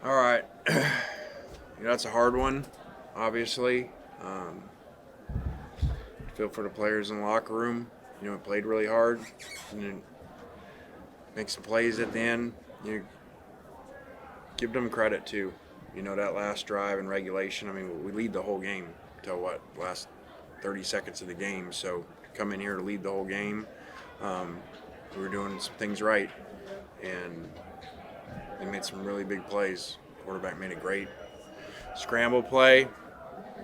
All right. That's a hard one, obviously. Feel for the players in the locker room. It played really hard. And make some plays at the end. Give them credit too. That last drive in regulation. I mean, we lead the whole game till last 30 seconds of the game. So to come in here to lead the whole game, we were doing some things right, and they made some really big plays. Quarterback made a great scramble play.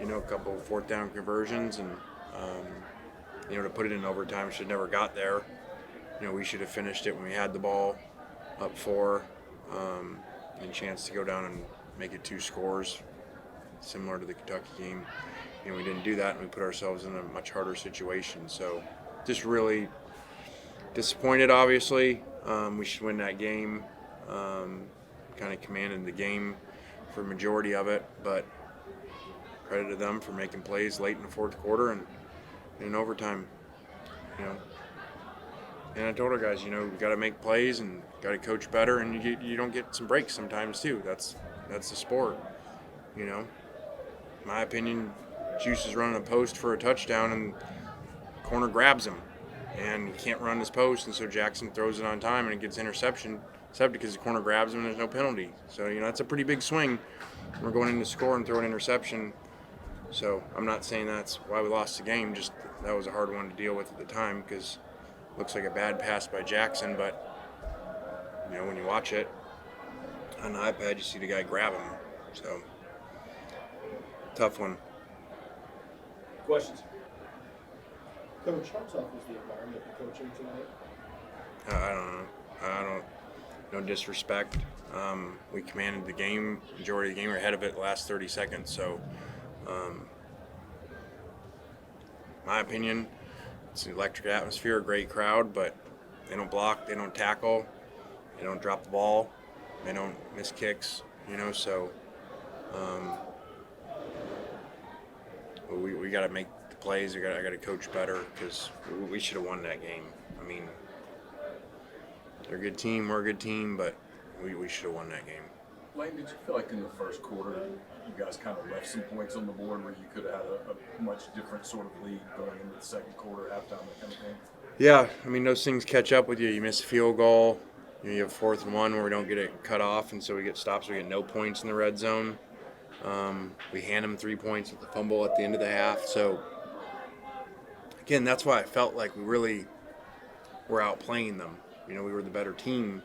A couple of fourth down conversions, and to put it in overtime, should never got there. We should have finished it when we had the ball up 4, and a chance to go down and make it 2 scores, similar to the Kentucky game. We didn't do that, and we put ourselves in a much harder situation. So just really disappointed, obviously. We should win that game. Kind of commanded the game for a majority of it, but credit to them for making plays late in the fourth quarter and in overtime. And I told our guys, we got to make plays and got to coach better, and you don't get some breaks sometimes too. That's the sport. In my opinion, Juice is running a post for a touchdown, and corner grabs him, and he can't run his post, and so Jackson throws it on time, and it gets intercepted because the corner grabs him and there's no penalty. So that's a pretty big swing. We're going in to score and throw an interception. So I'm not saying that's why we lost the game. Just that was a hard one to deal with at the time because it looks like a bad pass by Jackson, but when you watch it on the iPad, you see the guy grab him. So tough one. Questions? Coach, how tough was the environment for coaching tonight? I don't. No disrespect. We commanded the game, majority of the game. We're ahead of it the last 30 seconds. So, my opinion, it's an electric atmosphere, a great crowd, but they don't block, they don't tackle, they don't drop the ball, they don't miss kicks. So we got to make the plays. I got to coach better because we should have won that game. I mean, they're a good team, we're a good team, but we should have won that game. Lane, did you feel like in the first quarter you guys kind of left some points on the board where you could have had a much different sort of lead going into the second quarter, halftime, that kind of thing? Yeah, I mean, those things catch up with you. You miss a field goal, you have 4th and 1 where we don't get it cut off, and so we get stops. We get no points in the red zone. We hand them 3 points with the fumble at the end of the half. So, again, that's why I felt like we really were outplaying them. We were the better team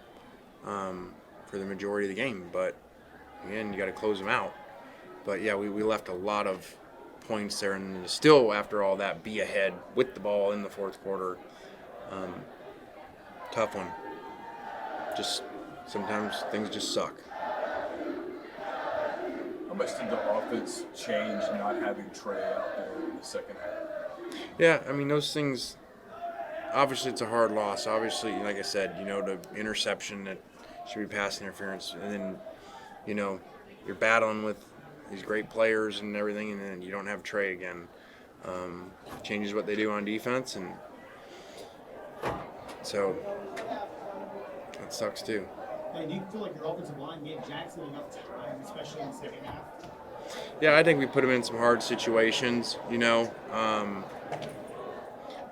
for the majority of the game. But, again, you got to close them out. But, yeah, we left a lot of points there. And still, after all that, be ahead with the ball in the fourth quarter. Tough one. Just sometimes things just suck. How much did the offense change not having Trey out there in the second half? Yeah, I mean, those things, obviously it's a hard loss. Obviously, like I said, the interception that should be pass interference. And then, you're battling with these great players and everything, and then you don't have Trey again. Changes what they do on defense, and so that sucks too. Hey, do you feel like your offensive line gave Jackson enough time, especially in the second half? Yeah, I think we put him in some hard situations,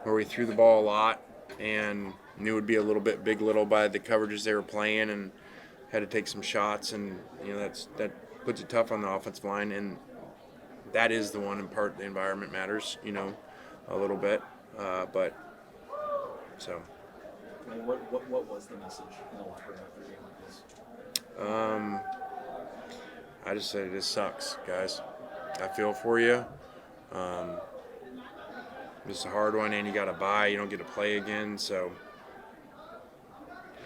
where we threw the ball a lot and knew it would be a little bit big little by the coverages they were playing and had to take some shots, and that puts it tough on the offensive line, and that is the one in part the environment matters, a little bit, but so. What was the message in the locker room after a game like this? I just said it just sucks, guys. I feel for you. This is a hard one, and you got to bye. You don't get to play again, so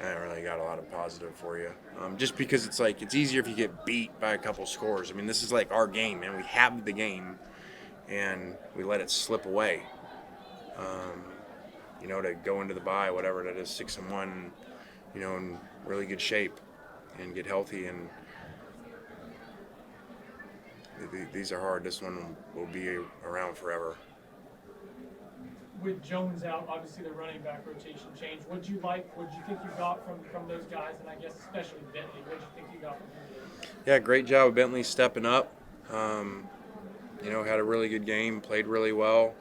I haven't really got a lot of positive for you. Just because it's easier if you get beat by a couple scores. I mean, this is like our game, and we have the game, and we let it slip away. To go into the bye, whatever that is, 6-1, in really good shape and get healthy. And these are hard. This one will be around forever. With Jones out, obviously the running back rotation changed. What did you think you got from those guys, and I guess especially Bentley? What did you think you got from him? Yeah, great job of Bentley stepping up. Had a really good game, played really well.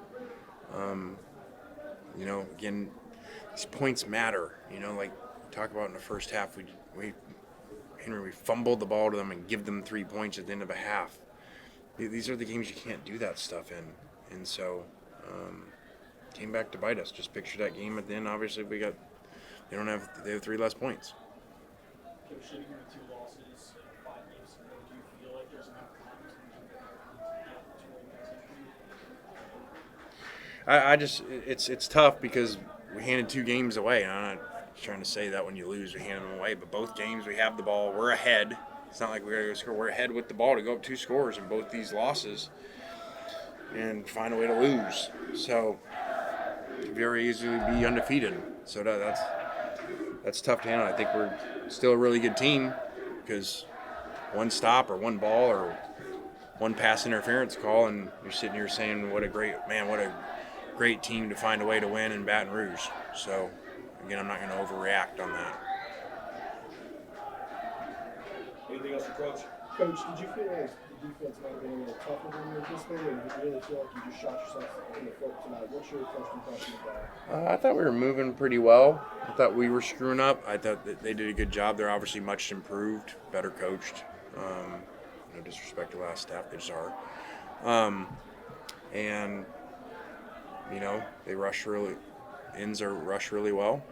Again, these points matter. Like we talk about in the first half, we fumbled the ball to them and give them 3 points at the end of a half. These are the games you can't do that stuff in, and so came back to bite us. Just picture that game at the end. Obviously, they have 3 less points. Coach, sitting here with 2 losses in 5 games, do you feel like there's enough time to It's tough because we handed 2 games away, and I'm not trying to say that when you lose, we hand them away, but both games we have the ball, we're ahead. It's not like we're going to go score. We're ahead with the ball to go up 2 scores in both these losses and find a way to lose. So very easily be undefeated. So that's tough to handle. I think we're still a really good team because one stop or one ball or one pass interference call, and you're sitting here saying, what a great team to find a way to win in Baton Rouge. So, again, I'm not going to overreact on that. Anything else for Coach? Coach, did you feel like the defense might have been a little tougher than you anticipated, or did you really feel like you just shot yourself in the foot tonight? What's your first impression of that? I thought we were moving pretty well. I thought we were screwing up. I thought that they did a good job. They're obviously much improved, better coached. No disrespect to last staff, they just are. And they rush really well.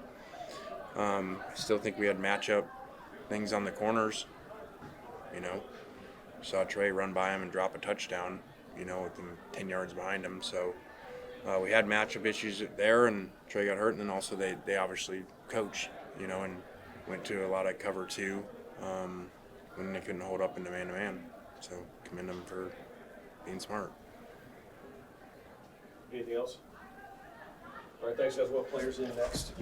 Still think we had matchup things on the corners. Saw Trey run by him and drop a touchdown, with them 10 yards behind him. So we had matchup issues there, and Trey got hurt. And then also they obviously coach, and went to a lot of cover 2 when they couldn't hold up into man-to-man. So commend them for being smart. Anything else? All right, thanks guys. What players in next?